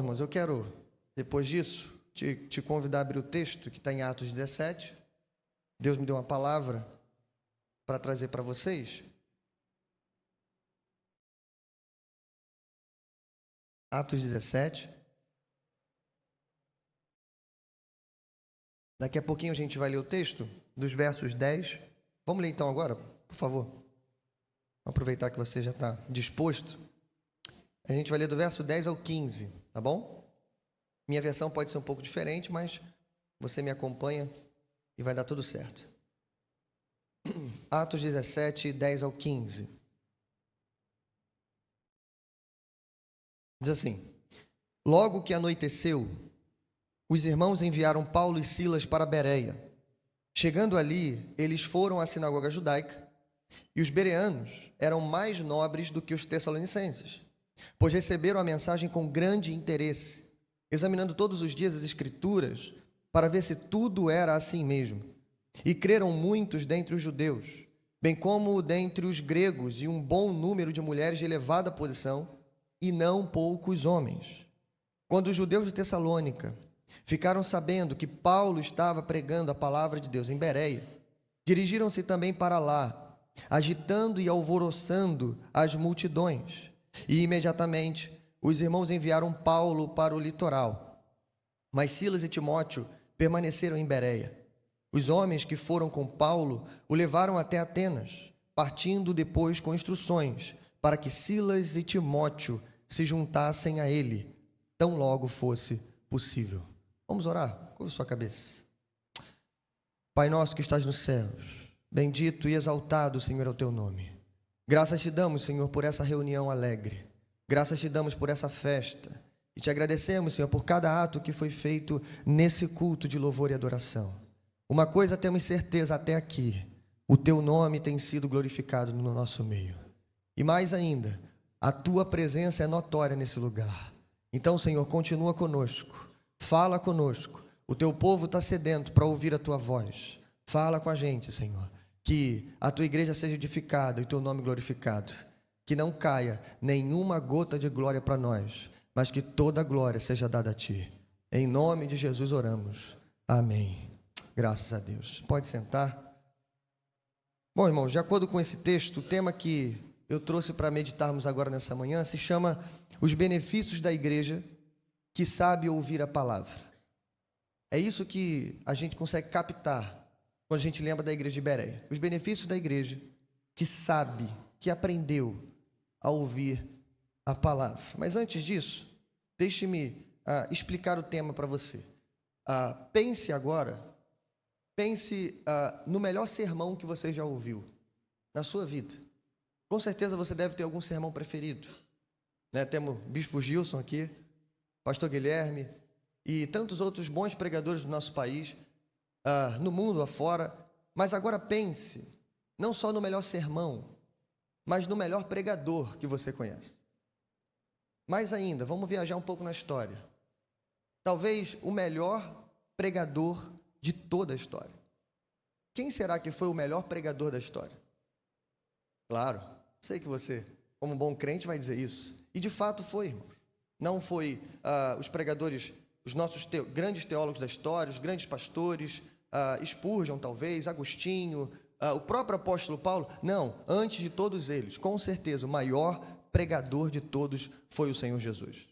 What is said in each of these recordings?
irmãos, eu quero, depois disso, te convidar a abrir o texto que está em Atos 17. Deus me deu uma palavra para trazer para vocês. Atos 17. Daqui a pouquinho a gente vai ler o texto dos versos 10. Vamos ler então agora, por favor. Vamos aproveitar que você já está disposto. A gente vai ler do verso 10 ao 15, tá bom? Minha versão pode ser um pouco diferente, mas você me acompanha e vai dar tudo certo. Atos 17, 10 ao 15. Diz assim: Logo que anoiteceu, os irmãos enviaram Paulo e Silas para Bereia. Chegando ali, eles foram à sinagoga judaica, e os bereanos eram mais nobres do que os tessalonicenses, pois receberam a mensagem com grande interesse, examinando todos os dias as Escrituras, para ver se tudo era assim mesmo. E creram muitos dentre os judeus, bem como dentre os gregos, e um bom número de mulheres de elevada posição, e não poucos homens. Quando os judeus de Tessalônica ficaram sabendo que Paulo estava pregando a palavra de Deus em Bereia, dirigiram-se também para lá, agitando e alvoroçando as multidões. E imediatamente os irmãos enviaram Paulo para o litoral. Mas Silas e Timóteo permaneceram em Bereia. Os homens que foram com Paulo o levaram até Atenas, partindo depois com instruções para que Silas e Timóteo se juntassem a ele, tão logo fosse possível. Vamos orar? Curva sua cabeça. Pai nosso que estás nos céus, bendito e exaltado, Senhor, é o teu nome. Graças te damos, Senhor, por essa reunião alegre. Graças te damos por essa festa. E te agradecemos, Senhor, por cada ato que foi feito nesse culto de louvor e adoração. Uma coisa temos certeza até aqui: o teu nome tem sido glorificado no nosso meio. E mais ainda, a tua presença é notória nesse lugar. Então, Senhor, continua conosco. Fala conosco. O teu povo está sedento para ouvir a tua voz. Fala com a gente, Senhor. Que a tua igreja seja edificada e o teu nome glorificado. Que não caia nenhuma gota de glória para nós, mas que toda a glória seja dada a ti. Em nome de Jesus oramos. Amém. Graças a Deus. Pode sentar. Bom, irmãos, de acordo com esse texto, o tema que eu trouxe para meditarmos agora nessa manhã se chama Os benefícios da igreja que sabe ouvir a palavra. É isso que a gente consegue captar quando a gente lembra da igreja de Bereia. Os benefícios da igreja que sabe, que aprendeu a ouvir a palavra. Mas antes disso, deixe-me explicar o tema para você. Pense no melhor sermão que você já ouviu na sua vida. Com certeza você deve ter algum sermão preferido, né? Temos Bispo Gilson aqui, Pastor Guilherme e tantos outros bons pregadores do nosso país, no mundo afora. Mas agora pense, não só no melhor sermão, mas no melhor pregador que você conhece. Mais ainda, vamos viajar um pouco na história. Talvez o melhor pregador de toda a história. Quem será que foi o melhor pregador da história? Claro, sei que você, como bom crente, vai dizer isso. E de fato foi, irmãos. Não foi os pregadores, os nossos grandes teólogos da história, os grandes pastores, Spurgeon talvez, Agostinho, o próprio apóstolo Paulo. Não, antes de todos eles, com certeza, o maior pregador de todos foi o Senhor Jesus.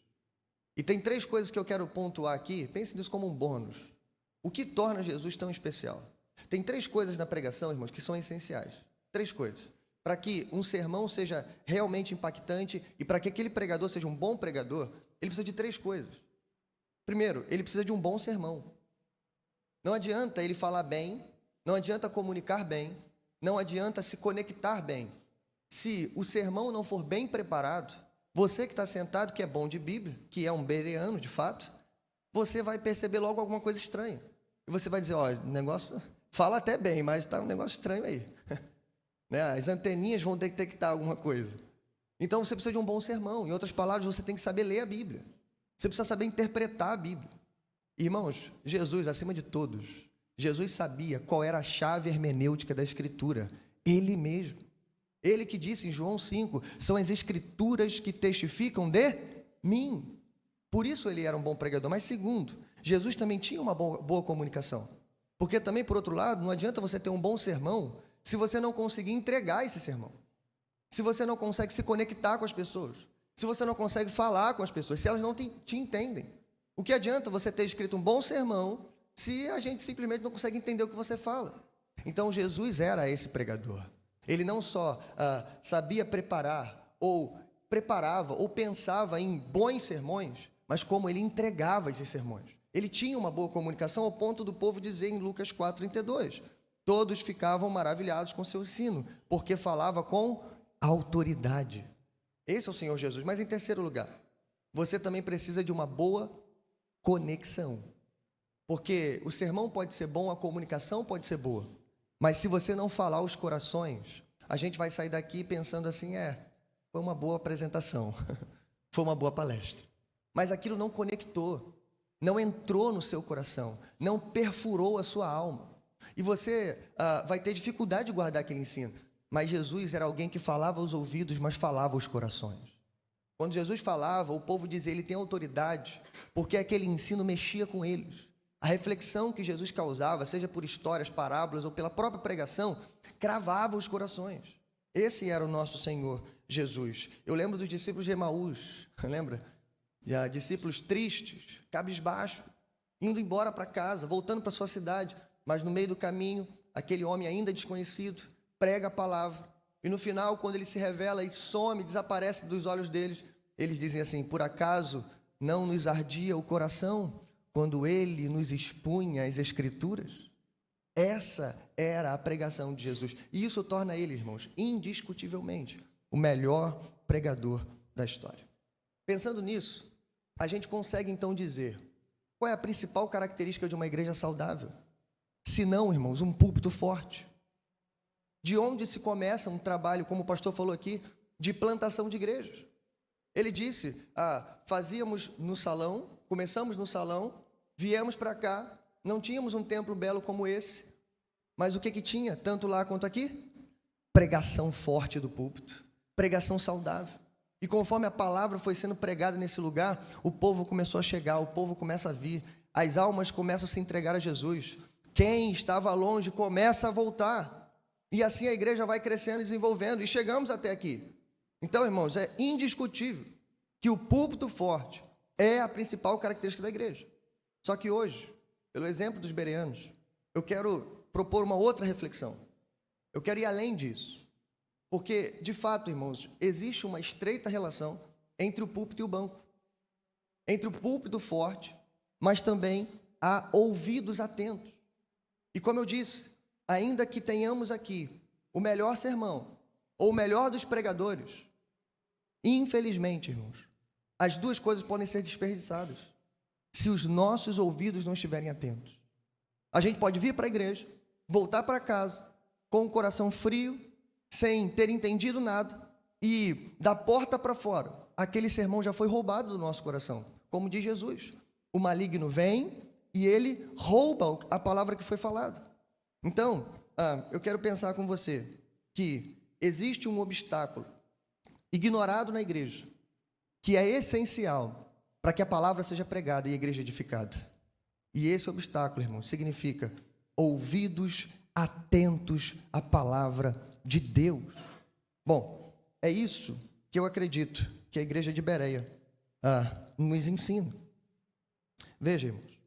E tem 3 coisas que eu quero pontuar aqui, pense nisso como um bônus. O que torna Jesus tão especial? Tem 3 coisas na pregação, irmãos, que são essenciais. 3 coisas. Para que um sermão seja realmente impactante e para que aquele pregador seja um bom pregador, ele precisa de 3 coisas. Primeiro, ele precisa de um bom sermão. Não adianta ele falar bem, não adianta comunicar bem, não adianta se conectar bem. Se o sermão não for bem preparado, você que está sentado, que é bom de Bíblia, que é um bereano de fato, você vai perceber logo alguma coisa estranha. E você vai dizer, o negócio fala até bem, mas está um negócio estranho aí. Né? As anteninhas vão detectar alguma coisa. Então você precisa de um bom sermão. Em outras palavras, você tem que saber ler a Bíblia. Você precisa saber interpretar a Bíblia. Irmãos, Jesus, acima de todos, Jesus sabia qual era a chave hermenêutica da Escritura. Ele mesmo. Ele que disse em João 5, são as Escrituras que testificam de mim. Por isso ele era um bom pregador. Mas segundo, Jesus também tinha uma boa comunicação. Porque também, por outro lado, não adianta você ter um bom sermão se você não conseguir entregar esse sermão. Se você não consegue se conectar com as pessoas. Se você não consegue falar com as pessoas. Se elas não te entendem. O que adianta você ter escrito um bom sermão se a gente simplesmente não consegue entender o que você fala? Então, Jesus era esse pregador. Ele não só sabia preparar, ou preparava, ou pensava em bons sermões, mas como ele entregava esses sermões. Ele tinha uma boa comunicação ao ponto do povo dizer em Lucas 4,32, todos ficavam maravilhados com seu ensino, porque falava com autoridade. Esse é o Senhor Jesus. Mas em terceiro lugar, você também precisa de uma boa conexão. Porque o sermão pode ser bom, a comunicação pode ser boa, mas se você não falar os corações, a gente vai sair daqui pensando assim, foi uma boa apresentação, foi uma boa palestra. Mas aquilo não conectou, não entrou no seu coração, não perfurou a sua alma. E você vai ter dificuldade de guardar aquele ensino. Mas Jesus era alguém que falava aos ouvidos, mas falava aos corações. Quando Jesus falava, o povo dizia, ele tem autoridade, porque aquele ensino mexia com eles. A reflexão que Jesus causava, seja por histórias, parábolas ou pela própria pregação, cravava os corações. Esse era o nosso Senhor Jesus. Eu lembro dos discípulos de Emaús, lembra? Já discípulos tristes, cabisbaixos, indo embora para casa, voltando para sua cidade, mas no meio do caminho, aquele homem ainda desconhecido prega a palavra, e no final, quando ele se revela e some, desaparece dos olhos deles, eles dizem assim, por acaso não nos ardia o coração quando ele nos expunha as Escrituras? Essa era a pregação de Jesus. E isso torna ele, irmãos, indiscutivelmente, o melhor pregador da história. Pensando nisso, a gente consegue então dizer qual é a principal característica de uma igreja saudável? Se não, irmãos, um púlpito forte. De onde se começa um trabalho, como o pastor falou aqui, de plantação de igrejas? Ele disse, fazíamos no salão, começamos no salão, viemos para cá, não tínhamos um templo belo como esse, mas o que tinha, tanto lá quanto aqui? Pregação forte do púlpito, pregação saudável. E conforme a palavra foi sendo pregada nesse lugar, o povo começou a chegar, o povo começa a vir, as almas começam a se entregar a Jesus. Quem estava longe começa a voltar. E assim a igreja vai crescendo e desenvolvendo, e chegamos até aqui. Então, irmãos, é indiscutível que o púlpito forte é a principal característica da igreja. Só que hoje, pelo exemplo dos bereanos, eu quero propor uma outra reflexão. Eu quero ir além disso. Porque, de fato, irmãos, existe uma estreita relação entre o púlpito e o banco. Entre o púlpito forte, mas também há ouvidos atentos. E como eu disse, ainda que tenhamos aqui o melhor sermão, ou o melhor dos pregadores, infelizmente, irmãos, as duas coisas podem ser desperdiçadas se os nossos ouvidos não estiverem atentos. A gente pode vir para a igreja, voltar para casa, com o coração frio, sem ter entendido nada, e da porta para fora, aquele sermão já foi roubado do nosso coração. Como diz Jesus, o maligno vem e ele rouba a palavra que foi falada. Então, eu quero pensar com você que existe um obstáculo ignorado na igreja, que é essencial para que a palavra seja pregada e a igreja edificada. E esse obstáculo, irmão, significa ouvidos atentos à palavra de Deus. Bom, é isso que eu acredito que a igreja de Bereia nos ensina. Veja, irmãos,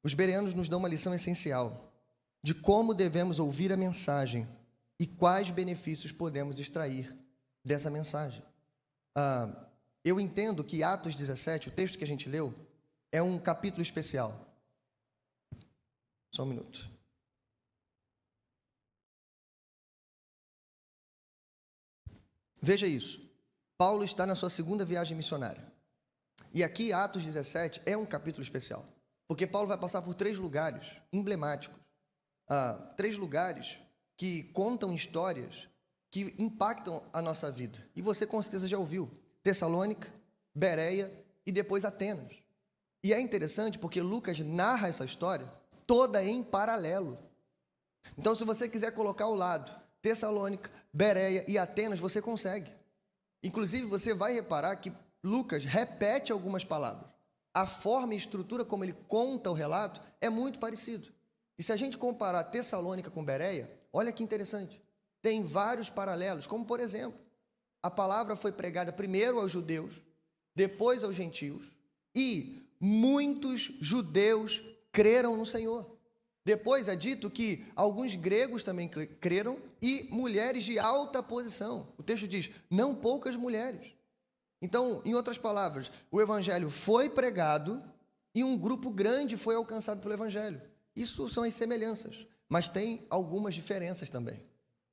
os bereanos nos dão uma lição essencial de como devemos ouvir a mensagem e quais benefícios podemos extrair dessa mensagem. Eu entendo que Atos 17, o texto que a gente leu, é um capítulo especial. Só um minuto. Veja isso. Paulo está na sua segunda viagem missionária. E aqui, Atos 17, é um capítulo especial. Porque Paulo vai passar por 3 lugares emblemáticos. 3 lugares que contam histórias que impactam a nossa vida. E você com certeza já ouviu. Tessalônica, Bereia e depois Atenas. E é interessante porque Lucas narra essa história toda em paralelo. Então, se você quiser colocar ao lado Tessalônica, Bereia e Atenas, você consegue. Inclusive, você vai reparar que Lucas repete algumas palavras. A forma e estrutura como ele conta o relato é muito parecido. E se a gente comparar Tessalônica com Bereia, olha que interessante. Tem vários paralelos, como por exemplo, a palavra foi pregada primeiro aos judeus, depois aos gentios, e muitos judeus creram no Senhor. Depois é dito que alguns gregos também creram e mulheres de alta posição. O texto diz, não poucas mulheres. Então, em outras palavras, o evangelho foi pregado e um grupo grande foi alcançado pelo evangelho. Isso são as semelhanças, mas tem algumas diferenças também.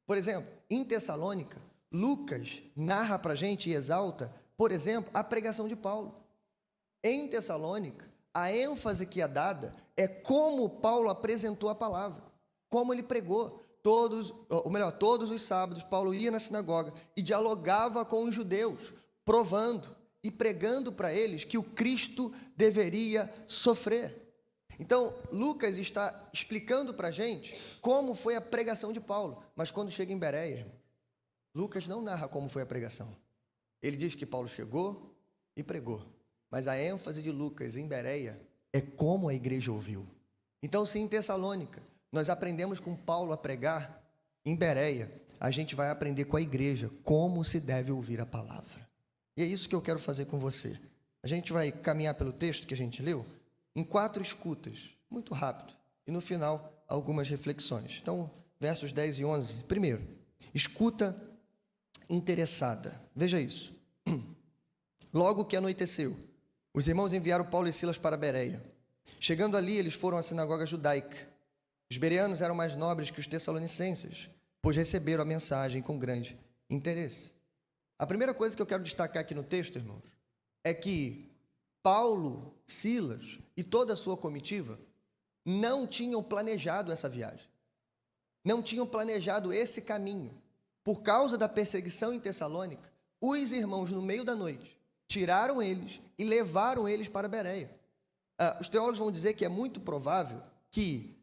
Por exemplo, em Tessalônica, Lucas narra para a gente e exalta, por exemplo, a pregação de Paulo. Em Tessalônica, a ênfase que é dada é como Paulo apresentou a palavra, como ele pregou. Todos os sábados, Paulo ia na sinagoga e dialogava com os judeus, provando e pregando para eles que o Cristo deveria sofrer. Então, Lucas está explicando para a gente como foi a pregação de Paulo, mas quando chega em Bereia, Lucas não narra como foi a pregação. Ele diz que Paulo chegou e pregou, mas a ênfase de Lucas em Bereia é como a igreja ouviu. Então, se em Tessalônica nós aprendemos com Paulo a pregar, em Bereia a gente vai aprender com a igreja como se deve ouvir a palavra. E é isso que eu quero fazer com você. A gente vai caminhar pelo texto que a gente leu em 4 escutas, muito rápido, e no final algumas reflexões. Então, versos 10 e 11. Primeiro, escuta interessada. Veja isso. Logo que anoiteceu, os irmãos enviaram Paulo e Silas para Bereia. Chegando ali, eles foram à sinagoga judaica. Os bereanos eram mais nobres que os tessalonicenses, pois receberam a mensagem com grande interesse. A primeira coisa que eu quero destacar aqui no texto, irmãos, é que Paulo, Silas e toda a sua comitiva não tinham planejado essa viagem. Não tinham planejado esse caminho. Por causa da perseguição em Tessalônica, os irmãos, no meio da noite, tiraram eles e levaram eles para Bereia. Os teólogos vão dizer que é muito provável que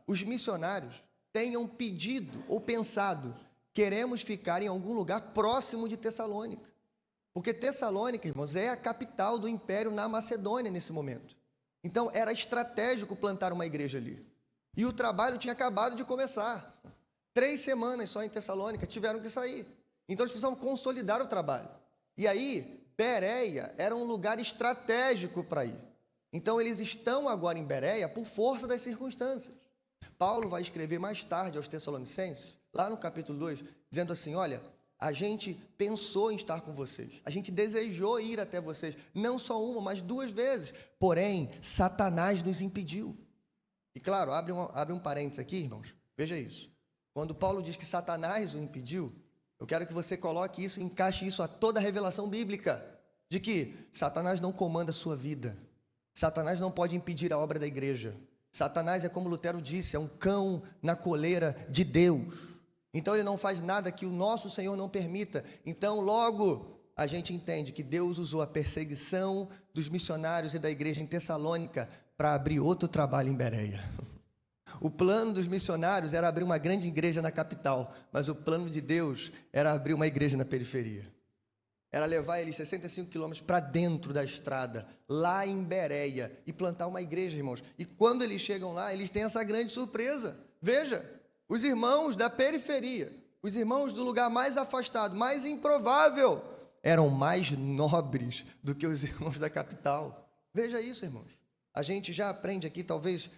os missionários tenham pedido ou pensado, queremos ficar em algum lugar próximo de Tessalônica. Porque Tessalônica, irmãos, é a capital do império na Macedônia nesse momento. Então, era estratégico plantar uma igreja ali. E o trabalho tinha acabado de começar. 3 semanas só em Tessalônica, tiveram que sair. Então, eles precisavam consolidar o trabalho. E aí, Bereia era um lugar estratégico para ir. Então, eles estão agora em Bereia por força das circunstâncias. Paulo vai escrever mais tarde aos Tessalonicenses, lá no capítulo 2, dizendo assim, olha, a gente pensou em estar com vocês, a gente desejou ir até vocês, não só uma, mas 2 vezes, porém, Satanás nos impediu. E claro, abre um parênteses aqui, irmãos, veja isso. Quando Paulo diz que Satanás o impediu, eu quero que você coloque isso, encaixe isso a toda a revelação bíblica, de que Satanás não comanda a sua vida, Satanás não pode impedir a obra da igreja. Satanás é, como Lutero disse, é um cão na coleira de Deus. Então ele não faz nada que o nosso Senhor não permita. Então logo a gente entende que Deus usou a perseguição dos missionários e da igreja em Tessalônica para abrir outro trabalho em Bereia. O plano dos missionários era abrir uma grande igreja na capital, mas o plano de Deus era abrir uma igreja na periferia. Era levar eles 65 quilômetros para dentro da estrada, lá em Bereia, e plantar uma igreja, irmãos. E quando eles chegam lá, eles têm essa grande surpresa. Veja, os irmãos da periferia, os irmãos do lugar mais afastado, mais improvável, eram mais nobres do que os irmãos da capital. Veja isso, irmãos. A gente já aprende aqui, talvez,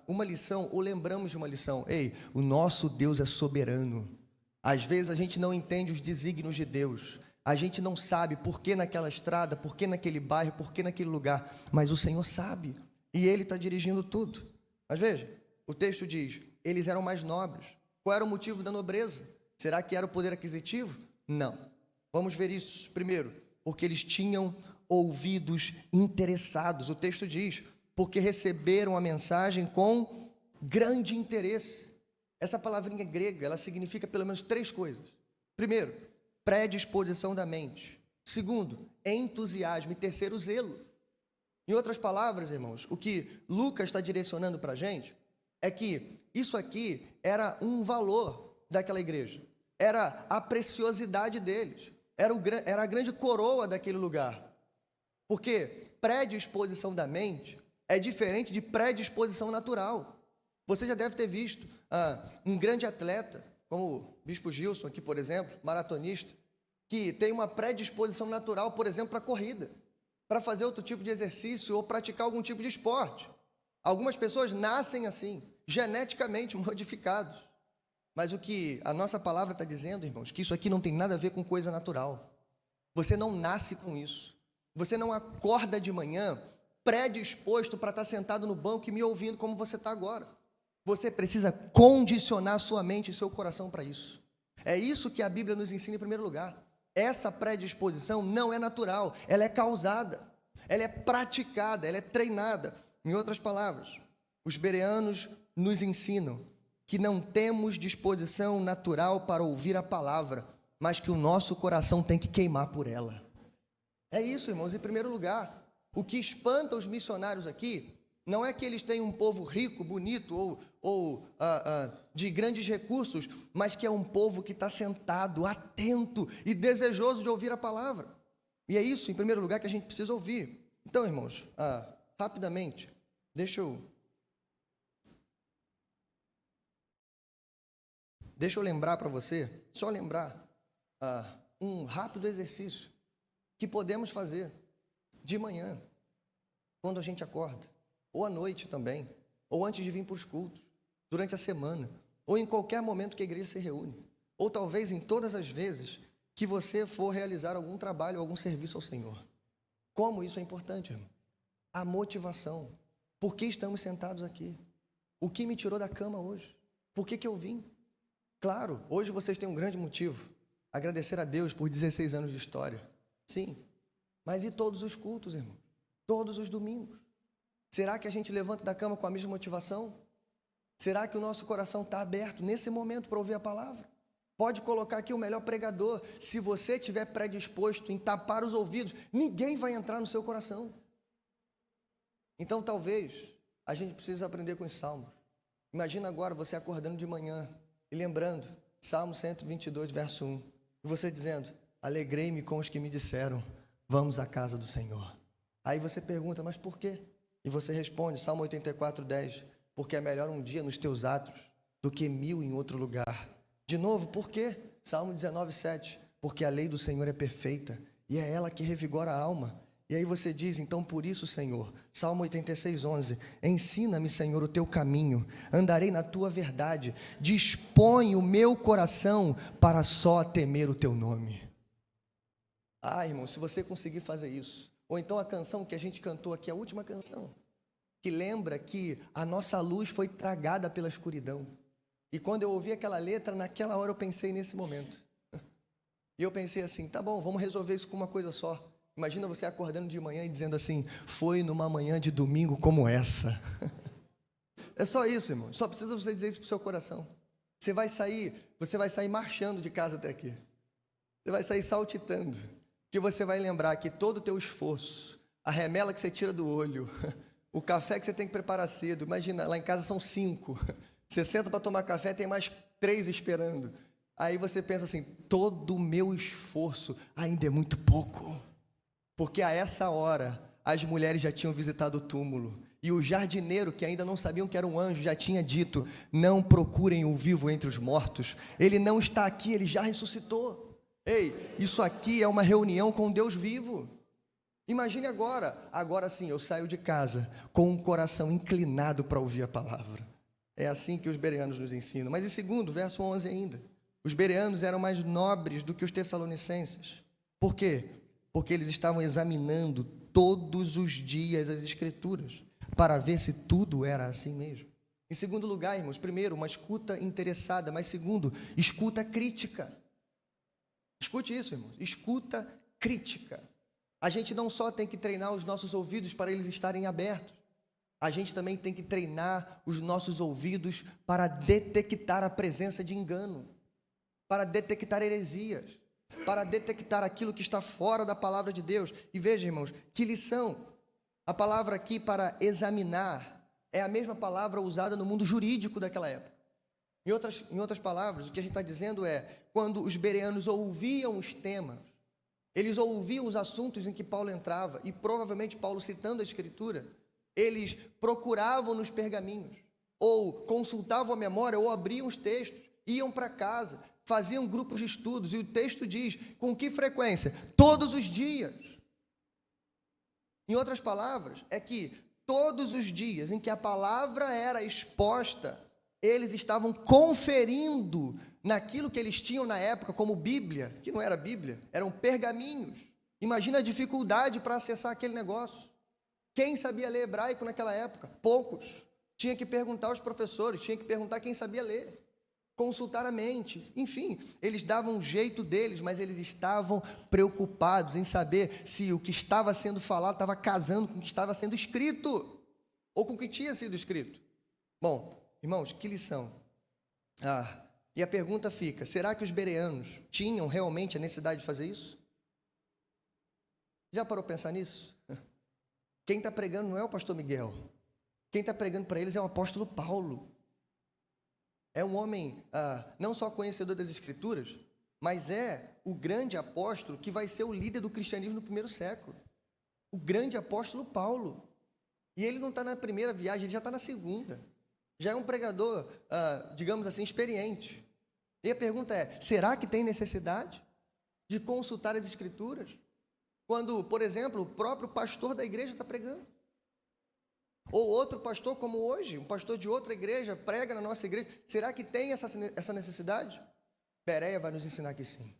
uma lição, ou lembramos de uma lição. Ei, o nosso Deus é soberano. Às vezes a gente não entende os desígnios de Deus. A gente não sabe por que naquela estrada, por que naquele bairro, por que naquele lugar, mas o Senhor sabe, e Ele está dirigindo tudo. Mas veja, o texto diz, eles eram mais nobres. Qual era o motivo da nobreza? Será que era o poder aquisitivo? Não. Vamos ver isso. Primeiro, porque eles tinham ouvidos interessados. O texto diz, porque receberam a mensagem com grande interesse. Essa palavrinha grega, ela significa pelo menos 3 coisas. Primeiro, predisposição da mente. Segundo, entusiasmo. E terceiro, zelo. Em outras palavras, irmãos, o que Lucas está direcionando para a gente é que isso aqui era um valor daquela igreja. Era a preciosidade deles. era a grande coroa daquele lugar. Porque predisposição da mente é diferente de predisposição natural. Você já deve ter visto um grande atleta, como o Bispo Gilson aqui, por exemplo, maratonista, que tem uma predisposição natural, por exemplo, para corrida, para fazer outro tipo de exercício ou praticar algum tipo de esporte. Algumas pessoas nascem assim, geneticamente modificados. Mas o que a nossa palavra está dizendo, irmãos, que isso aqui não tem nada a ver com coisa natural. Você não nasce com isso. Você não acorda de manhã predisposto para estar sentado no banco e me ouvindo como você está agora. Você precisa condicionar sua mente e seu coração para isso. É isso que a Bíblia nos ensina em primeiro lugar. Essa predisposição não é natural, ela é causada, ela é praticada, ela é treinada. Em outras palavras, os bereanos nos ensinam que não temos disposição natural para ouvir a palavra, mas que o nosso coração tem que queimar por ela. É isso, irmãos, em primeiro lugar. O que espanta os missionários aqui não é que eles têm um povo rico, bonito ou de grandes recursos, mas que é um povo que está sentado, atento e desejoso de ouvir a palavra. E é isso, em primeiro lugar, que a gente precisa ouvir. Então, irmãos, rapidamente, deixa eu lembrar para você, só lembrar um rápido exercício que podemos fazer de manhã, quando a gente acorda, ou à noite também, ou antes de vir para os cultos, durante a semana, ou em qualquer momento que a igreja se reúne, ou talvez em todas as vezes que você for realizar algum trabalho, algum serviço ao Senhor. Como isso é importante, irmão? A motivação. Por que estamos sentados aqui? O que me tirou da cama hoje? Por que eu vim? Claro, hoje vocês têm um grande motivo, agradecer a Deus por 16 anos de história. Sim, mas e todos os cultos, irmão? Todos os domingos? Será que a gente levanta da cama com a mesma motivação? Será que o nosso coração está aberto nesse momento para ouvir a palavra? Pode colocar aqui o melhor pregador. Se você estiver predisposto em tapar os ouvidos, ninguém vai entrar no seu coração. Então, talvez, a gente precise aprender com os salmos. Imagina agora você acordando de manhã e lembrando, Salmo 122, verso 1. E você dizendo, alegrei-me com os que me disseram, vamos à casa do Senhor. Aí você pergunta, mas por quê? E você responde, Salmo 84, 10. Porque é melhor um dia nos teus atos do que 1000 em outro lugar. De novo, por quê? Salmo 19, 7. Porque a lei do Senhor é perfeita e é ela que revigora a alma. E aí você diz, então por isso, Senhor, Salmo 86, 11, ensina-me, Senhor, o teu caminho, andarei na tua verdade, dispõe o meu coração para só temer o teu nome. Irmão, se você conseguir fazer isso, ou então a canção que a gente cantou aqui, a última canção, que lembra que a nossa luz foi tragada pela escuridão. E quando eu ouvi aquela letra, naquela hora eu pensei nesse momento. E eu pensei assim, tá bom, vamos resolver isso com uma coisa só. Imagina você acordando de manhã e dizendo assim, foi numa manhã de domingo como essa. É só isso, irmão. Só precisa você dizer isso para o seu coração. Você vai sair marchando de casa até aqui. Você vai sair saltitando. Que você vai lembrar que todo o teu esforço, a remela que você tira do olho, o café que você tem que preparar cedo. Imagina, lá em casa são 5. Você senta para tomar café, tem mais 3 esperando. Aí você pensa assim, todo o meu esforço ainda é muito pouco. Porque a essa hora, as mulheres já tinham visitado o túmulo. E o jardineiro, que ainda não sabiam que era um anjo, já tinha dito, não procurem o vivo entre os mortos. Ele não está aqui, ele já ressuscitou. Ei, isso aqui é uma reunião com Deus vivo. Imagine agora sim, eu saio de casa com um coração inclinado para ouvir a palavra. É assim que os bereanos nos ensinam. Mas em segundo, verso 11 ainda, os bereanos eram mais nobres do que os tessalonicenses. Por quê? Porque eles estavam examinando todos os dias as Escrituras, para ver se tudo era assim mesmo. Em segundo lugar, irmãos, primeiro, uma escuta interessada, mas segundo, escuta crítica. Escute isso, irmãos, escuta crítica. A gente não só tem que treinar os nossos ouvidos para eles estarem abertos, a gente também tem que treinar os nossos ouvidos para detectar a presença de engano, para detectar heresias, para detectar aquilo que está fora da palavra de Deus. E veja, irmãos, que lição. A palavra aqui para examinar é a mesma palavra usada no mundo jurídico daquela época. Em outras palavras, o que a gente está dizendo é, quando os bereanos ouviam os temas, Eles ouviam os assuntos em que Paulo entrava, e provavelmente Paulo, citando a Escritura, eles procuravam nos pergaminhos, ou consultavam a memória, ou abriam os textos, iam para casa, faziam grupos de estudos, e o texto diz, com que frequência? Todos os dias. Em outras palavras, é que todos os dias em que a palavra era exposta, eles estavam conferindo naquilo que eles tinham na época como Bíblia, que não era Bíblia, eram pergaminhos. Imagina a dificuldade para acessar aquele negócio. Quem sabia ler hebraico naquela época? Poucos. Tinha que perguntar aos professores, tinha que perguntar quem sabia ler, consultar a mente. Enfim, eles davam um jeito deles, mas eles estavam preocupados em saber se o que estava sendo falado estava casando com o que estava sendo escrito, ou com o que tinha sido escrito. Bom, irmãos, que lição. E a pergunta fica, será que os bereanos tinham realmente a necessidade de fazer isso? Já parou para pensar nisso? Quem está pregando não é o pastor Miguel. Quem está pregando para eles é o apóstolo Paulo. É um homem não só conhecedor das Escrituras, mas é o grande apóstolo que vai ser o líder do cristianismo no primeiro século. O grande apóstolo Paulo. E ele não está na primeira viagem, ele já está na segunda. Já é um pregador, digamos assim, experiente. E a pergunta é, será que tem necessidade de consultar as Escrituras? Quando, por exemplo, o próprio pastor da igreja está pregando. Ou outro pastor, como hoje, um pastor de outra igreja, prega na nossa igreja. Será que tem essa necessidade? Bereia vai nos ensinar que sim.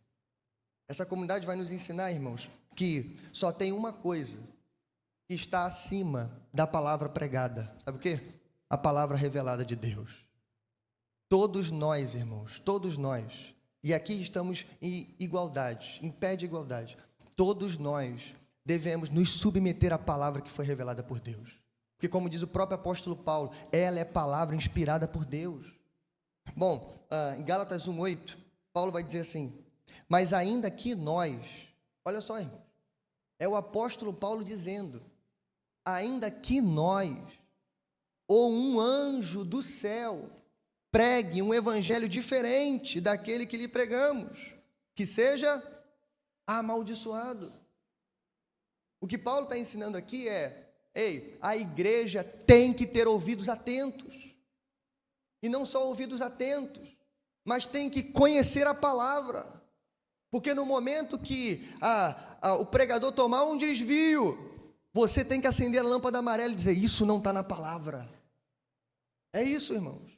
Essa comunidade vai nos ensinar, irmãos, que só tem uma coisa que está acima da palavra pregada. Sabe o quê? A palavra revelada de Deus. Todos nós, irmãos, todos nós, e aqui estamos em igualdade, em pé de igualdade, todos nós devemos nos submeter à palavra que foi revelada por Deus. Porque, como diz o próprio apóstolo Paulo, ela é palavra inspirada por Deus. Bom, em Gálatas 1:8, Paulo vai dizer assim, mas ainda que nós, olha só, irmãos, é o apóstolo Paulo dizendo, ainda que nós, ou um anjo do céu, pregue um evangelho diferente daquele que lhe pregamos, que seja amaldiçoado. O que Paulo está ensinando aqui é, a igreja tem que ter ouvidos atentos, e não só ouvidos atentos, mas tem que conhecer a palavra, porque no momento que o pregador tomar um desvio, você tem que acender a lâmpada amarela e dizer, isso não está na palavra. É isso, irmãos.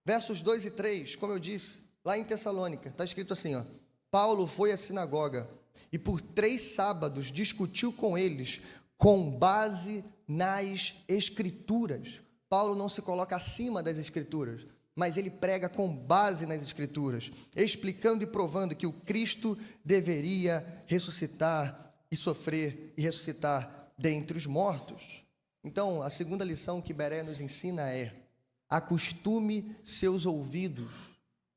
Versos 2 e 3, como eu disse, lá em Tessalônica, está escrito assim, Paulo foi à sinagoga e por 3 sábados discutiu com eles com base nas Escrituras. Paulo não se coloca acima das Escrituras, mas ele prega com base nas Escrituras, explicando e provando que o Cristo deveria ressuscitar e sofrer e ressuscitar dentre os mortos. Então, a segunda lição que Bereia nos ensina é, acostume seus ouvidos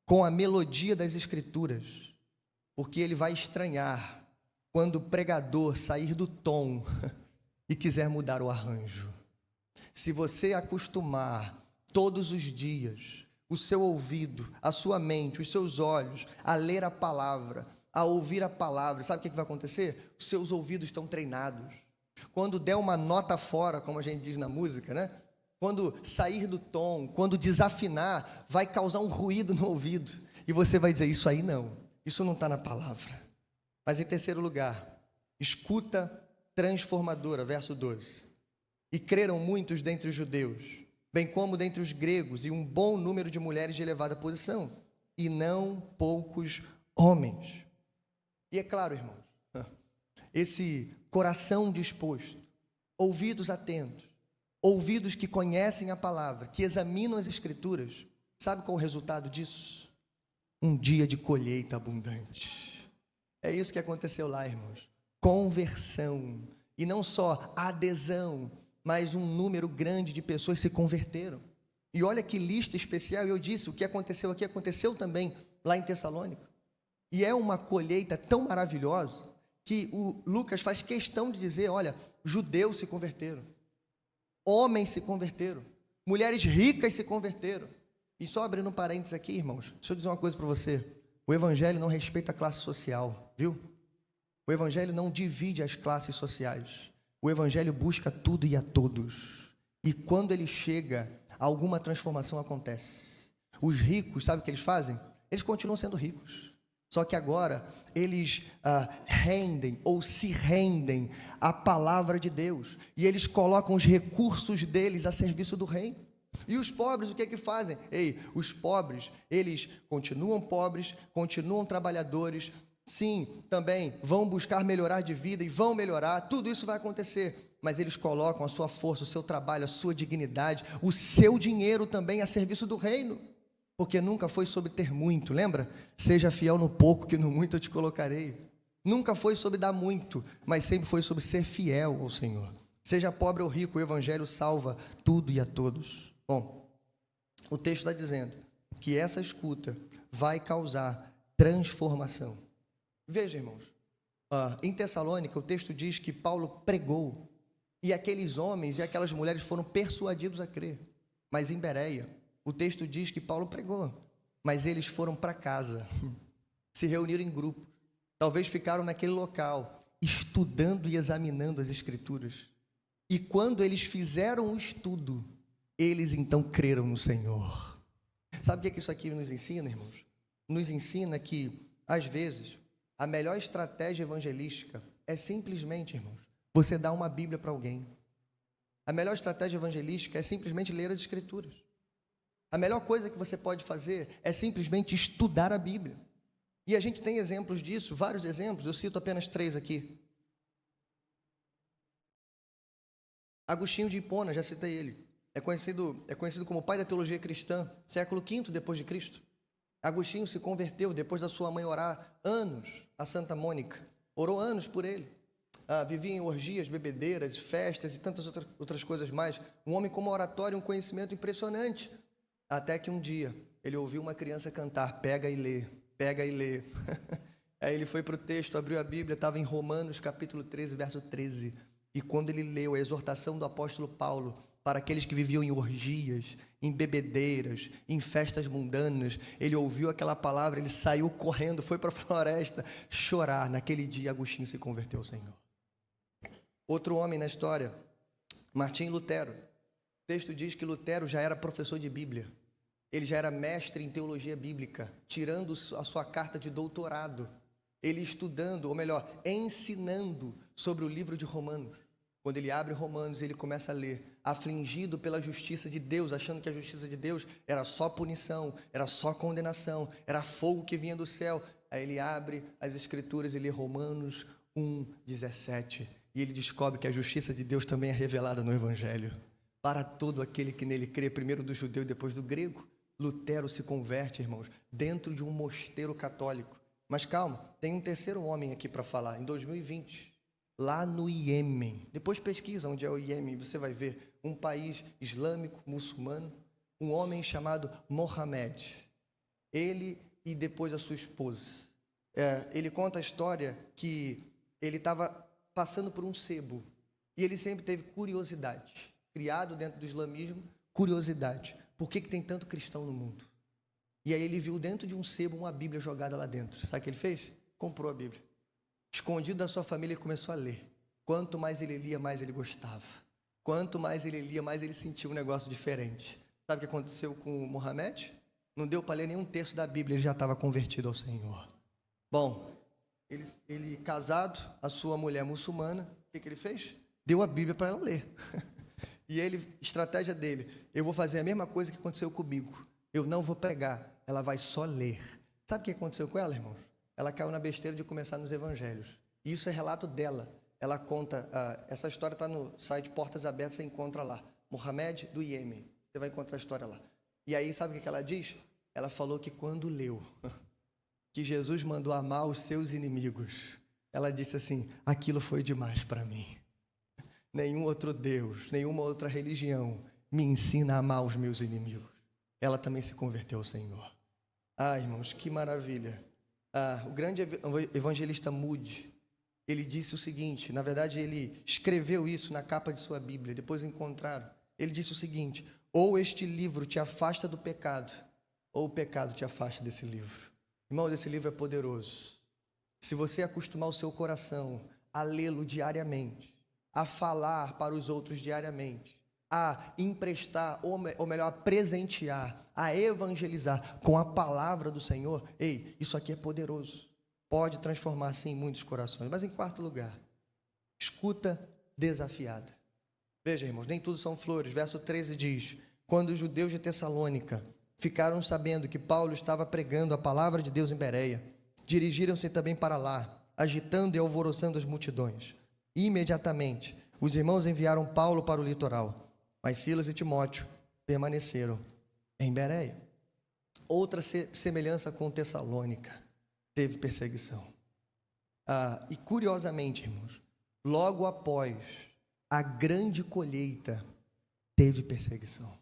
com a melodia das Escrituras, porque ele vai estranhar quando o pregador sair do tom e quiser mudar o arranjo. Se você acostumar todos os dias o seu ouvido, a sua mente, os seus olhos a ler a palavra, a ouvir a palavra, sabe o que vai acontecer? Os seus ouvidos estão treinados. Quando der uma nota fora, como a gente diz na música, né? Quando sair do tom, quando desafinar, vai causar um ruído no ouvido. E você vai dizer, isso aí não, isso não está na palavra. Mas em terceiro lugar, escuta transformadora, verso 12. E creram muitos dentre os judeus, bem como dentre os gregos, e um bom número de mulheres de elevada posição, e não poucos homens. E é claro, irmãos, esse coração disposto, ouvidos atentos, ouvidos que conhecem a palavra, que examinam as Escrituras, sabe qual é o resultado disso? Um dia de colheita abundante. É isso que aconteceu lá, irmãos. Conversão, e não só adesão, mas um número grande de pessoas se converteram. E olha que lista especial, eu disse, o que aconteceu aqui aconteceu também lá em Tessalônica. E é uma colheita tão maravilhosa que o Lucas faz questão de dizer, olha, judeus se converteram, homens se converteram, mulheres ricas se converteram. E só abrindo um parênteses aqui, irmãos, deixa eu dizer uma coisa para você, o evangelho não respeita a classe social, viu? O evangelho não divide as classes sociais. O evangelho busca tudo e a todos. E quando ele chega, alguma transformação acontece. Os ricos, sabe o que eles fazem? Eles continuam sendo ricos. Só que agora eles rendem ou se rendem à palavra de Deus. E eles colocam os recursos deles a serviço do reino. E os pobres, o que é que fazem? Os pobres, eles continuam pobres, continuam trabalhadores. Sim, também vão buscar melhorar de vida e vão melhorar. Tudo isso vai acontecer. Mas eles colocam a sua força, o seu trabalho, a sua dignidade, o seu dinheiro também a serviço do reino. Porque nunca foi sobre ter muito, lembra? Seja fiel no pouco, que no muito eu te colocarei. Nunca foi sobre dar muito, mas sempre foi sobre ser fiel ao Senhor. Seja pobre ou rico, o evangelho salva tudo e a todos. Bom, o texto está dizendo que essa escuta vai causar transformação. Veja, irmãos, em Tessalônica o texto diz que Paulo pregou e aqueles homens e aquelas mulheres foram persuadidos a crer. Mas em Bereia, o texto diz que Paulo pregou, mas eles foram para casa, se reuniram em grupos, talvez ficaram naquele local, estudando e examinando as Escrituras. E quando eles fizeram o estudo, eles então creram no Senhor. Sabe o que isso aqui nos ensina, irmãos? Nos ensina que, às vezes, a melhor estratégia evangelística é simplesmente, irmãos, você dar uma Bíblia para alguém. A melhor estratégia evangelística é simplesmente ler as Escrituras. A melhor coisa que você pode fazer é simplesmente estudar a Bíblia. E a gente tem exemplos disso, vários exemplos, eu cito apenas 3 aqui. Agostinho de Hipona, já citei ele. É conhecido como o pai da teologia cristã, século V depois de Cristo. Agostinho se converteu depois da sua mãe orar anos a Santa Mônica. Orou anos por ele. Vivia em orgias, bebedeiras, festas e tantas outras coisas mais. Um homem com uma oratória e um conhecimento impressionante. Até que um dia ele ouviu uma criança cantar, pega e lê, pega e lê. Aí ele foi para o texto, abriu a Bíblia, estava em Romanos capítulo 13, verso 13. E quando ele leu a exortação do apóstolo Paulo para aqueles que viviam em orgias, em bebedeiras, em festas mundanas, ele ouviu aquela palavra, ele saiu correndo, foi para a floresta chorar. Naquele dia Agostinho se converteu ao Senhor. Outro homem na história, Martim Lutero. O texto diz que Lutero já era professor de Bíblia. Ele já era mestre em teologia bíblica, tirando a sua carta de doutorado. Ele estudando, ou melhor, ensinando sobre o livro de Romanos. Quando ele abre Romanos, ele começa a ler, afligido pela justiça de Deus, achando que a justiça de Deus era só punição, era só condenação, era fogo que vinha do céu. Aí ele abre as Escrituras e lê Romanos 1:17. E ele descobre que a justiça de Deus também é revelada no Evangelho. Para todo aquele que nele crê, primeiro do judeu e depois do grego. Lutero se converte, irmãos, dentro de um mosteiro católico. Mas calma, tem um terceiro homem aqui para falar, em 2020, lá no Iêmen. Depois pesquisa onde é o Iêmen, você vai ver um país islâmico, muçulmano, um homem chamado Mohamed. Ele e depois a sua esposa. Ele conta a história que ele estava passando por um sebo e ele sempre teve curiosidade. Criado dentro do islamismo, curiosidade. Por que tem tanto cristão no mundo? E aí ele viu dentro de um sebo uma Bíblia jogada lá dentro. Sabe o que ele fez? Comprou a Bíblia. Escondido da sua família, ele começou a ler. Quanto mais ele lia, mais ele gostava. Quanto mais ele lia, mais ele sentia um negócio diferente. Sabe o que aconteceu com o Mohamed? Não deu para ler nenhum terço da Bíblia, ele já estava convertido ao Senhor. Bom, ele casado, a sua mulher muçulmana, o que ele fez? Deu a Bíblia para ela ler. E ele, estratégia dele, eu vou fazer a mesma coisa que aconteceu comigo. Eu não vou pregar, ela vai só ler. Sabe o que aconteceu com ela, irmãos? Ela caiu na besteira de começar nos evangelhos. E isso é relato dela. Ela conta, essa história está no site Portas Abertas, você encontra lá. Mohamed do Iêmen. Você vai encontrar a história lá. E aí, sabe o que ela diz? Ela falou que quando leu que Jesus mandou amar os seus inimigos, ela disse assim, aquilo foi demais para mim. Nenhum outro Deus, nenhuma outra religião me ensina a amar os meus inimigos. Ela também se converteu ao Senhor. Irmãos, que maravilha. O grande evangelista Moody, ele disse o seguinte, na verdade ele escreveu isso na capa de sua Bíblia, depois encontraram. Ele disse o seguinte, ou este livro te afasta do pecado, ou o pecado te afasta desse livro. Irmãos, esse livro é poderoso. se você acostumar o seu coração a lê-lo diariamente, a falar para os outros diariamente, a emprestar, ou melhor, a presentear, a evangelizar com a palavra do Senhor, ei, isso aqui é poderoso. Pode transformar, sim, muitos corações. Mas em quarto lugar, escuta desafiada. Veja, irmãos, nem tudo são flores. Verso 13 diz: quando os judeus de Tessalônica ficaram sabendo que Paulo estava pregando a palavra de Deus em Bereia, dirigiram-se também para lá, agitando e alvoroçando as multidões. Imediatamente, os irmãos enviaram Paulo para o litoral, mas Silas e Timóteo permaneceram em Bereia. Outra semelhança com Tessalônica, teve perseguição. E curiosamente, irmãos, logo após a grande colheita, teve perseguição.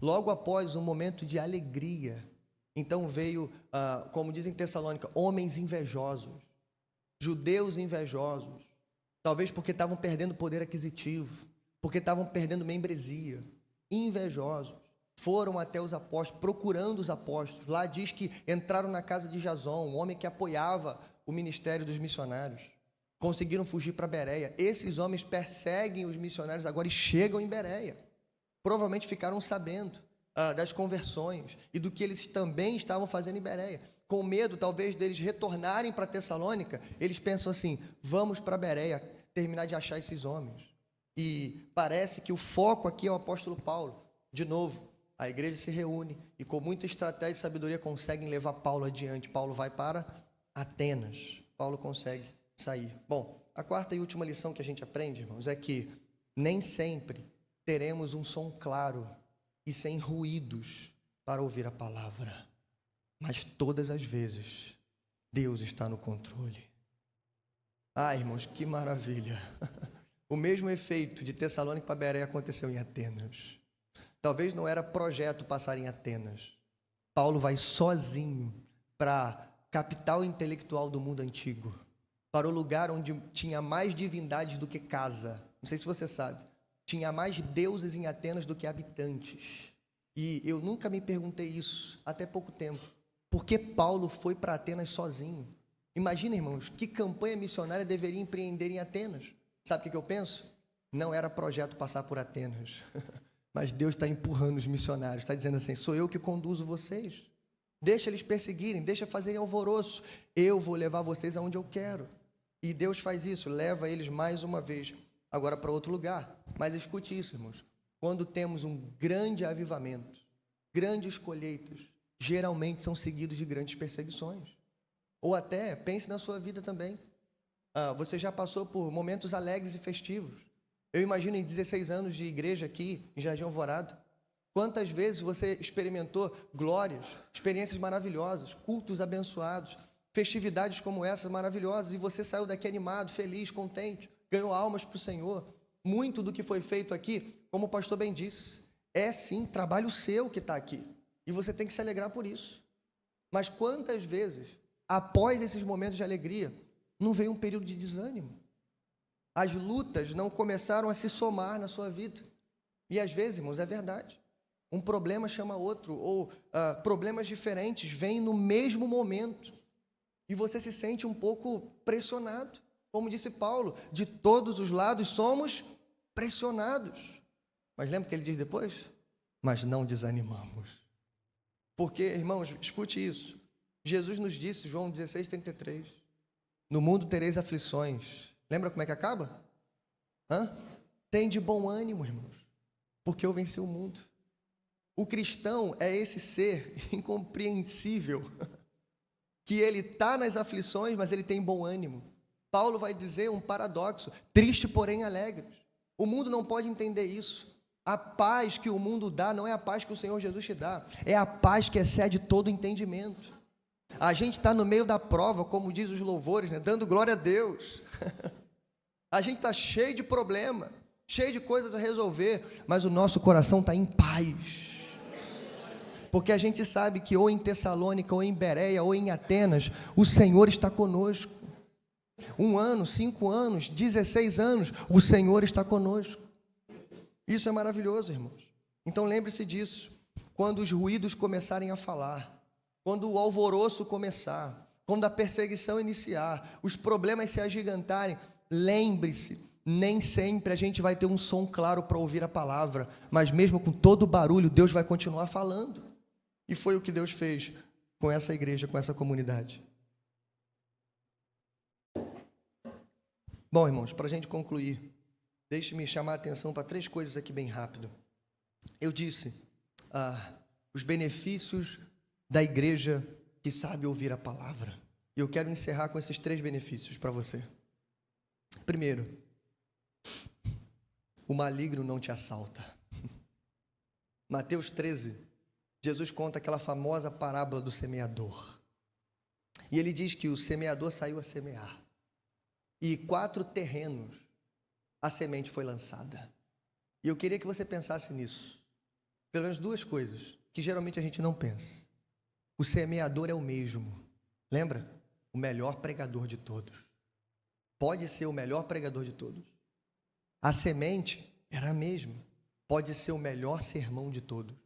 Logo após um momento de alegria, então veio, como dizem em Tessalônica, homens invejosos, judeus invejosos, talvez porque estavam perdendo poder aquisitivo, porque estavam perdendo membresia, invejosos, foram até os apóstolos, procurando os apóstolos. Lá diz que entraram na casa de Jason, um homem que apoiava o ministério dos missionários. Conseguiram fugir para Bereia. Esses homens perseguem os missionários agora e chegam em Bereia. Provavelmente ficaram sabendo das conversões e do que eles também estavam fazendo em Bereia. Com medo, talvez, deles retornarem para Tessalônica, eles pensam assim: vamos para Bereia terminar de achar esses homens. E parece que o foco aqui é o apóstolo Paulo. De novo, a igreja se reúne e com muita estratégia e sabedoria conseguem levar Paulo adiante. Paulo vai para Atenas. Paulo consegue sair. Bom, a quarta e última lição que a gente aprende, irmãos, é que nem sempre teremos um som claro e sem ruídos para ouvir a palavra. Mas todas as vezes, Deus está no controle. Irmãos, que maravilha! O mesmo efeito de Tessalônica para Bereia aconteceu em Atenas. Talvez não era projeto passar em Atenas. Paulo vai sozinho para a capital intelectual do mundo antigo, para o lugar onde tinha mais divindades do que casa. Não sei se você sabe, tinha mais deuses em Atenas do que habitantes. E eu nunca me perguntei isso, até pouco tempo. Por que Paulo foi para Atenas sozinho? Imagina, irmãos, que campanha missionária deveria empreender em Atenas? Sabe o que eu penso? Não era projeto passar por Atenas. Mas Deus está empurrando os missionários, está dizendo assim: sou eu que conduzo vocês. Deixa eles perseguirem, deixa fazerem alvoroço. Eu vou levar vocês aonde eu quero. E Deus faz isso, leva eles mais uma vez, agora para outro lugar. Mas escute isso, irmãos. Quando temos um grande avivamento, grandes colheitas, geralmente são seguidos de grandes perseguições. Ou até, pense na sua vida também. Você já passou por momentos alegres e festivos. Eu imagino em 16 anos de igreja aqui, em Jardim Alvorada, quantas vezes você experimentou glórias, experiências maravilhosas, cultos abençoados, festividades como essas maravilhosas, e você saiu daqui animado, feliz, contente, ganhou almas para o Senhor. Muito do que foi feito aqui, como o pastor bem disse, é sim trabalho seu que está aqui, e você tem que se alegrar por isso. Mas quantas vezes, após esses momentos de alegria, não veio um período de desânimo? As lutas não começaram a se somar na sua vida. E às vezes, irmãos, é verdade. Um problema chama outro, ou problemas diferentes vêm no mesmo momento. E você se sente um pouco pressionado. Como disse Paulo, de todos os lados somos pressionados. Mas lembra o que ele diz depois? Mas não desanimamos. Porque, irmãos, escute isso. Jesus nos disse, João 16:33, no mundo tereis aflições. Lembra como é que acaba? Tem de bom ânimo, irmãos, porque eu venci o mundo. O cristão é esse ser incompreensível, que ele está nas aflições, mas ele tem bom ânimo. Paulo vai dizer um paradoxo: triste, porém alegre. O mundo não pode entender isso. A paz que o mundo dá não é a paz que o Senhor Jesus te dá, é a paz que excede todo entendimento. A gente está no meio da prova, como diz os louvores, né? Dando glória a Deus. A gente está cheio de problema, cheio de coisas a resolver, mas o nosso coração está em paz. Porque a gente sabe que ou em Tessalônica, ou em Bereia, ou em Atenas, o Senhor está conosco. 1 ano, 5 anos, 16 anos, o Senhor está conosco. Isso é maravilhoso, irmãos. Então lembre-se disso. Quando os ruídos começarem a falar, quando o alvoroço começar, quando a perseguição iniciar, os problemas se agigantarem, lembre-se, nem sempre a gente vai ter um som claro para ouvir a palavra, mas mesmo com todo o barulho, Deus vai continuar falando. E foi o que Deus fez com essa igreja, com essa comunidade. Bom, irmãos, para a gente concluir, deixe-me chamar a atenção para 3 coisas aqui bem rápido. Eu disse, os benefícios da igreja que sabe ouvir a palavra. E eu quero encerrar com esses 3 benefícios para você. Primeiro, o maligno não te assalta. Mateus 13, Jesus conta aquela famosa parábola do semeador. E ele diz que o semeador saiu a semear. E 4 terrenos a semente foi lançada. E eu queria que você pensasse nisso. Pelo menos 2 coisas que geralmente a gente não pensa. O semeador é o mesmo. Lembra? O melhor pregador de todos. Pode ser o melhor pregador de todos. A semente era a mesma. Pode ser o melhor sermão de todos.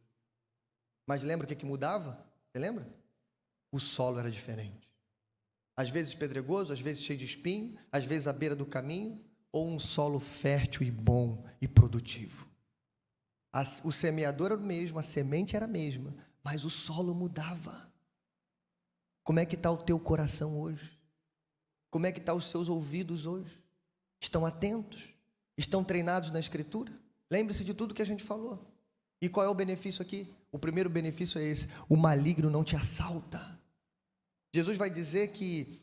Mas lembra o que mudava? Você lembra? O solo era diferente. Às vezes pedregoso, às vezes cheio de espinho, às vezes à beira do caminho, ou um solo fértil e bom e produtivo. O semeador era o mesmo, a semente era a mesma, mas o solo mudava. Como é que está o teu coração hoje? Como é que estão os seus ouvidos hoje? Estão atentos? Estão treinados na Escritura? Lembre-se de tudo que a gente falou. E qual é o benefício aqui? O primeiro benefício é esse: o maligno não te assalta. Jesus vai dizer que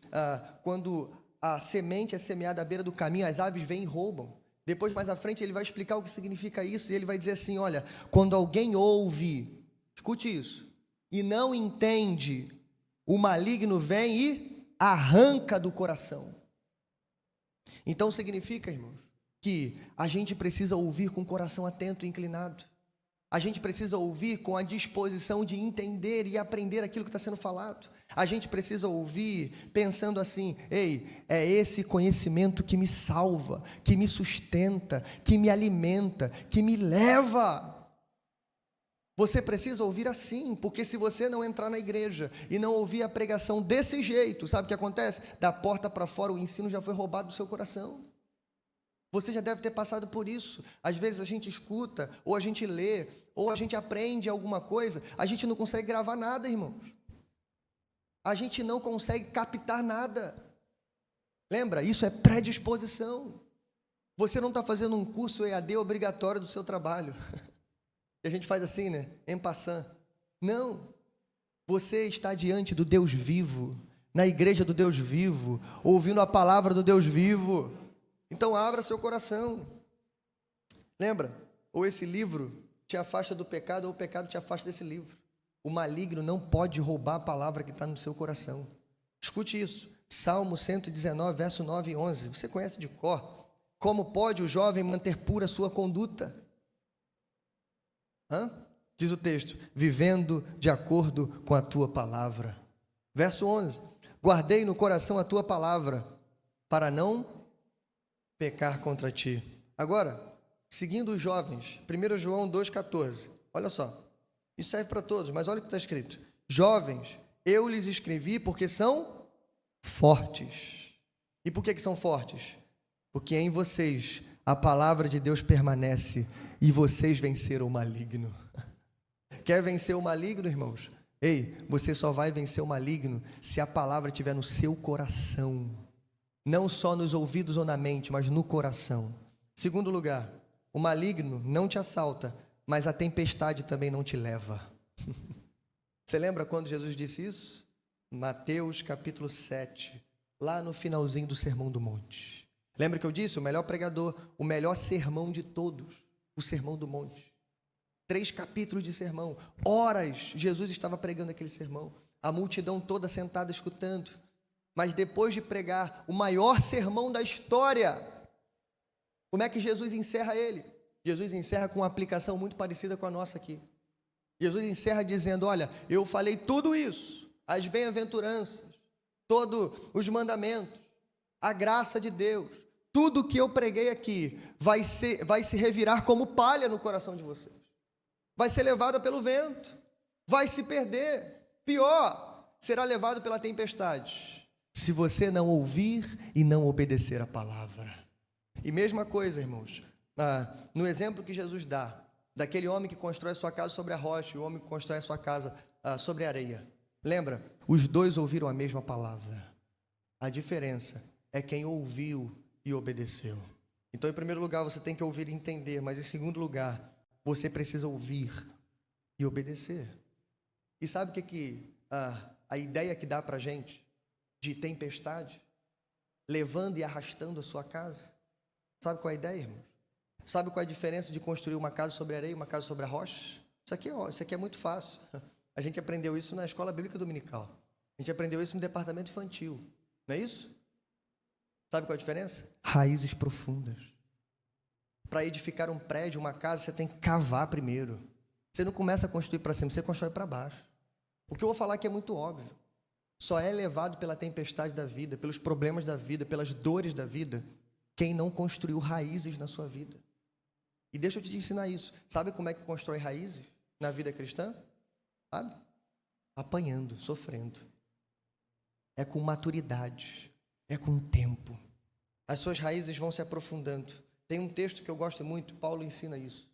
quando a semente é semeada à beira do caminho, as aves vêm e roubam. Depois, mais à frente, ele vai explicar o que significa isso. E ele vai dizer assim, olha, quando alguém ouve, escute isso, e não entende, o maligno vem e arranca do coração. Então significa, irmãos, que a gente precisa ouvir com o coração atento e inclinado. A gente precisa ouvir com a disposição de entender e aprender aquilo que está sendo falado. A gente precisa ouvir pensando assim, ei, é esse conhecimento que me salva, que me sustenta, que me alimenta, que me leva. Você precisa ouvir assim, porque se você não entrar na igreja e não ouvir a pregação desse jeito, sabe o que acontece? Da porta para fora o ensino já foi roubado do seu coração. Você já deve ter passado por isso. Às vezes a gente escuta, ou a gente lê, ou a gente aprende alguma coisa, a gente não consegue gravar nada, irmãos. A gente não consegue captar nada. Lembra? Isso é predisposição. Você não está fazendo um curso EAD obrigatório do seu trabalho. E a gente faz assim, né? En passant. Não. Você está diante do Deus vivo, na igreja do Deus vivo, ouvindo a palavra do Deus vivo. Então abra seu coração. Lembra? Ou esse livro te afasta do pecado, ou o pecado te afasta desse livro. O maligno não pode roubar a palavra que está no seu coração. Escute isso. Salmo 119, verso 9 e 11. Você conhece de cor. Como pode o jovem manter pura sua conduta? Diz o texto, vivendo de acordo com a tua palavra. Verso 11. Guardei no coração a tua palavra, para não pecar contra ti. Agora, seguindo os jovens, 1 João 2,14, olha só, isso serve para todos, mas olha o que está escrito: jovens, eu lhes escrevi porque são fortes. E por que são fortes? Porque em vocês a palavra de Deus permanece e vocês venceram o maligno. Quer vencer o maligno, irmãos? Ei, você só vai vencer o maligno se a palavra estiver no seu coração. Não só nos ouvidos ou na mente, mas no coração. Segundo lugar, o maligno não te assalta, mas a tempestade também não te leva. Você lembra quando Jesus disse isso? Mateus capítulo 7, lá no finalzinho do Sermão do Monte. Lembra que eu disse? O melhor pregador, o melhor sermão de todos, o Sermão do Monte. 3 capítulos de sermão, horas Jesus estava pregando aquele sermão, a multidão toda sentada escutando. Mas depois de pregar o maior sermão da história, como é que Jesus encerra ele? Jesus encerra com uma aplicação muito parecida com a nossa aqui. Jesus encerra dizendo, olha, eu falei tudo isso, as bem-aventuranças, todos os mandamentos, a graça de Deus, tudo que eu preguei aqui vai se revirar como palha no coração de vocês. Vai ser levada pelo vento, vai se perder. Pior, será levado pela tempestade, se você não ouvir e não obedecer a palavra. E mesma coisa, irmãos, no exemplo que Jesus dá, daquele homem que constrói sua casa sobre a rocha e o homem que constrói a sua casa sobre a areia. Lembra? Os dois ouviram a mesma palavra. A diferença é quem ouviu e obedeceu. Então, em primeiro lugar, você tem que ouvir e entender, mas em segundo lugar, você precisa ouvir e obedecer. E sabe o que a ideia que dá para a gente de tempestade, levando e arrastando a sua casa? Sabe qual é a ideia, irmãos? Sabe qual é a diferença de construir uma casa sobre a areia e uma casa sobre a rocha? Isso aqui é muito fácil. A gente aprendeu isso na escola bíblica dominical. A gente aprendeu isso no departamento infantil. Não é isso? Sabe qual é a diferença? Raízes profundas. Para edificar um prédio, uma casa, você tem que cavar primeiro. Você não começa a construir para cima, você constrói para baixo. O que eu vou falar aqui é muito óbvio. Só é levado pela tempestade da vida, pelos problemas da vida, pelas dores da vida, quem não construiu raízes na sua vida. E deixa eu te ensinar isso. Sabe como é que constrói raízes na vida cristã? Sabe? Apanhando, sofrendo. É com maturidade, é com tempo. As suas raízes vão se aprofundando. Tem um texto que eu gosto muito, Paulo ensina isso.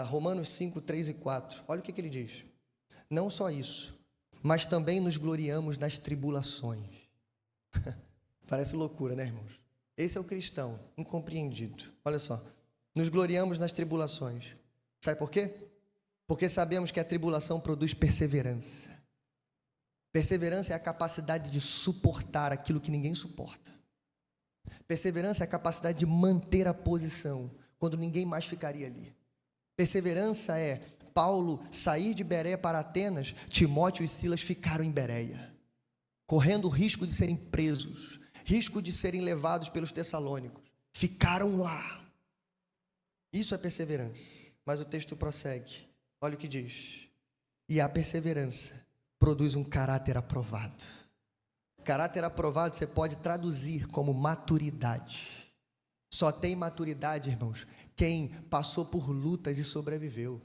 Romanos 5, 3 e 4. Olha o que ele diz. Não só isso, mas também nos gloriamos nas tribulações. Parece loucura, né, irmãos? Esse é o cristão incompreendido. Olha só. Nos gloriamos nas tribulações. Sabe por quê? Porque sabemos que a tribulação produz perseverança. Perseverança é a capacidade de suportar aquilo que ninguém suporta. Perseverança é a capacidade de manter a posição quando ninguém mais ficaria ali. Perseverança é Paulo sair de Bereia para Atenas, Timóteo e Silas ficaram em Bereia, correndo o risco de serem presos, risco de serem levados pelos tessalônicos. Ficaram lá. Isso é perseverança. Mas o texto prossegue. Olha o que diz. E a perseverança produz um caráter aprovado. Caráter aprovado você pode traduzir como maturidade. Só tem maturidade, irmãos, quem passou por lutas e sobreviveu.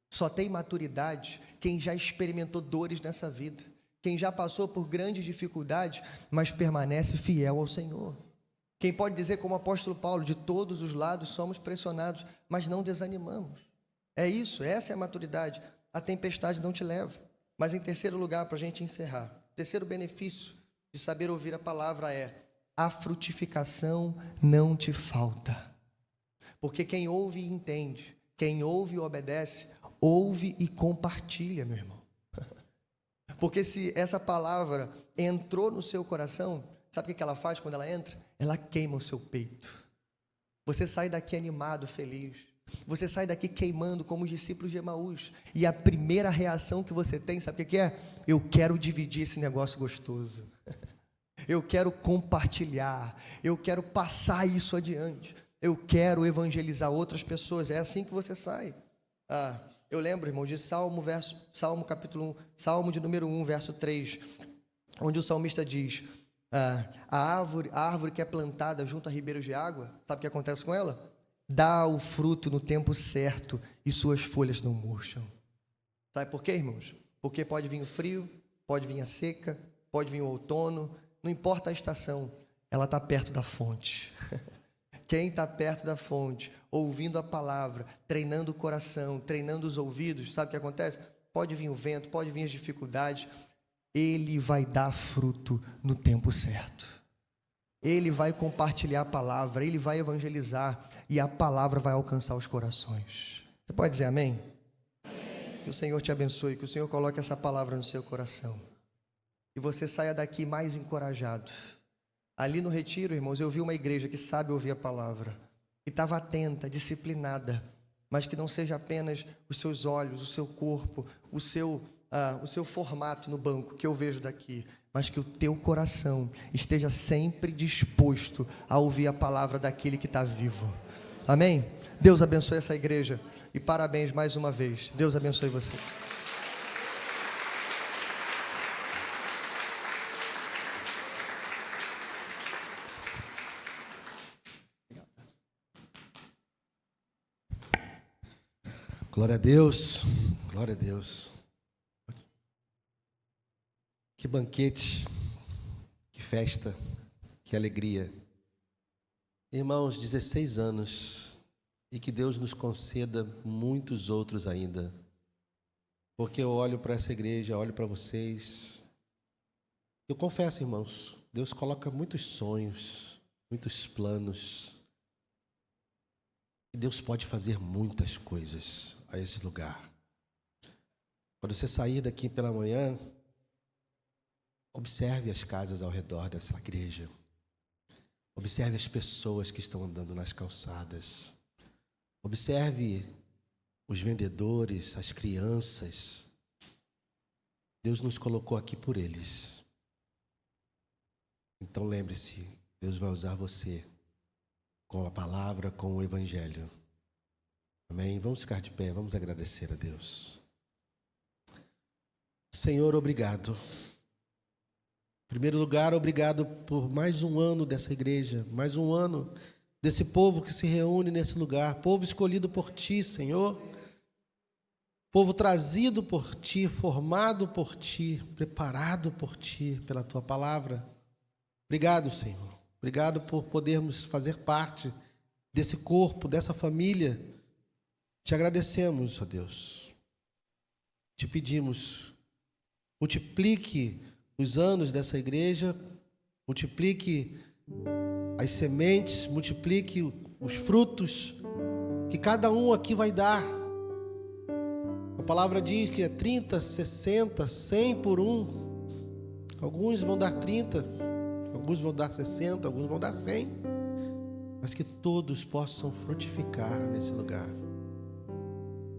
Só tem maturidade quem já experimentou dores nessa vida. Quem já passou por grandes dificuldades, mas permanece fiel ao Senhor. Quem pode dizer, como o apóstolo Paulo, de todos os lados somos pressionados, mas não desanimamos. É isso, essa é a maturidade. A tempestade não te leva. Mas em terceiro lugar, para a gente encerrar, o terceiro benefício de saber ouvir a palavra é: a frutificação não te falta. Porque quem ouve e entende, quem ouve e obedece, ouve e compartilha, meu irmão. Porque se essa palavra entrou no seu coração, sabe o que ela faz quando ela entra? Ela queima o seu peito. Você sai daqui animado, feliz. Você sai daqui queimando como os discípulos de Emaús. E a primeira reação que você tem, sabe o que é? Eu quero dividir esse negócio gostoso. Eu quero compartilhar. Eu quero passar isso adiante. Eu quero evangelizar outras pessoas. É assim que você sai. Eu lembro, irmão, de Salmo capítulo 1, Salmo de número 1, verso 3, onde o salmista diz: a árvore que é plantada junto a ribeiros de água, sabe o que acontece com ela? Dá o fruto no tempo certo e suas folhas não murcham. Sabe por quê, irmãos? Porque pode vir o frio, pode vir a seca, pode vir o outono, não importa a estação, ela está perto da fonte. Quem está perto da fonte, ouvindo a palavra, treinando o coração, treinando os ouvidos, sabe o que acontece? Pode vir o vento, pode vir as dificuldades, ele vai dar fruto no tempo certo. Ele vai compartilhar a palavra, ele vai evangelizar e a palavra vai alcançar os corações. Você pode dizer amém? Que o Senhor te abençoe, que o Senhor coloque essa palavra no seu coração e você saia daqui mais encorajado. Ali no retiro, irmãos, eu vi uma igreja que sabe ouvir a palavra, que estava atenta, disciplinada, mas que não seja apenas os seus olhos, o seu corpo, o seu formato no banco, que eu vejo daqui, mas que o teu coração esteja sempre disposto a ouvir a palavra daquele que está vivo. Amém? Deus abençoe essa igreja e parabéns mais uma vez. Deus abençoe você. Glória a Deus, glória a Deus. Que banquete, que festa, que alegria. Irmãos, 16 anos, e que Deus nos conceda muitos outros ainda. Porque eu olho para essa igreja, olho para vocês. Eu confesso, irmãos, Deus coloca muitos sonhos, muitos planos. E Deus pode fazer muitas coisas a esse lugar. Quando você sair daqui pela manhã, observe as casas ao redor dessa igreja. Observe as pessoas que estão andando nas calçadas. Observe os vendedores, as crianças. Deus nos colocou aqui por eles. Então lembre-se, Deus vai usar você com a palavra, com o evangelho. Amém? Vamos ficar de pé, vamos agradecer a Deus. Senhor, obrigado. Em primeiro lugar, obrigado por mais um ano dessa igreja, mais um ano desse povo que se reúne nesse lugar, povo escolhido por Ti, Senhor, povo trazido por Ti, formado por Ti, preparado por Ti, pela Tua palavra. Obrigado, Senhor, obrigado por podermos fazer parte desse corpo, dessa família. Te agradecemos, ó Deus, te pedimos, multiplique os anos dessa igreja, multiplique as sementes, multiplique os frutos que cada um aqui vai dar. A palavra diz que é 30, 60, 100 por um. Alguns vão dar 30, alguns vão dar 60, alguns vão dar 100. Mas que todos possam frutificar nesse lugar.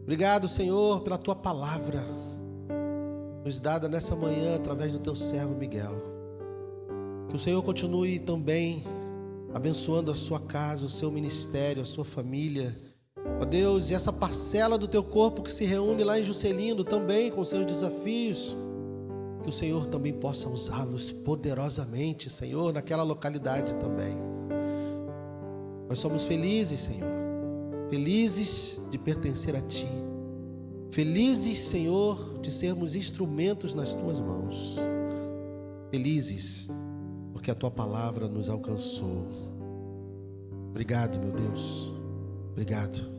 Obrigado, Senhor, pela Tua palavra nos dada nessa manhã através do Teu servo Miguel. Que o Senhor continue também abençoando a sua casa, o seu ministério, a sua família. Ó Deus, e essa parcela do Teu corpo que se reúne lá em Juscelino também com seus desafios, que o Senhor também possa usá-los poderosamente, Senhor, naquela localidade também. Nós somos felizes, Senhor, felizes de pertencer a Ti. Felizes, Senhor, de sermos instrumentos nas Tuas mãos. Felizes, porque a Tua palavra nos alcançou. Obrigado, meu Deus. Obrigado.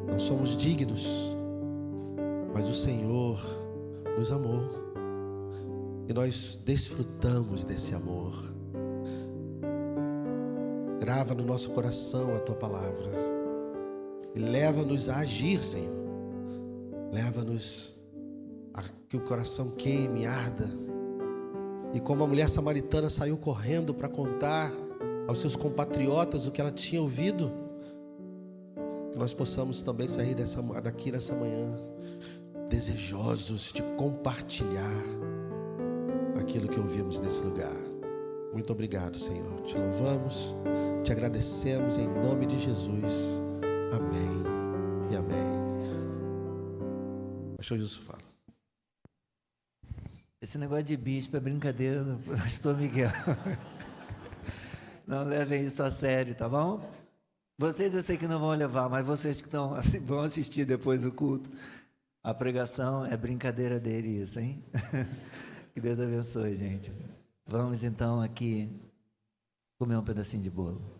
Não somos dignos, mas o Senhor nos amou. E nós desfrutamos desse amor. Grava no nosso coração a Tua palavra. E leva-nos a agir, Senhor. Leva-nos a que o coração queime, arda. E como a mulher samaritana saiu correndo para contar aos seus compatriotas o que ela tinha ouvido, que nós possamos também sair daqui nessa manhã desejosos de compartilhar aquilo que ouvimos nesse lugar. Muito obrigado, Senhor. Te louvamos, te agradecemos em nome de Jesus. Amém e amém. Pastor Justo fala. Esse negócio de bispo é brincadeira do pastor Miguel. Não levem isso a sério, tá bom? Vocês eu sei que não vão levar, mas vocês que vão assistir depois do culto, a pregação é brincadeira dele isso, hein? Que Deus abençoe, gente. Vamos então aqui comer um pedacinho de bolo.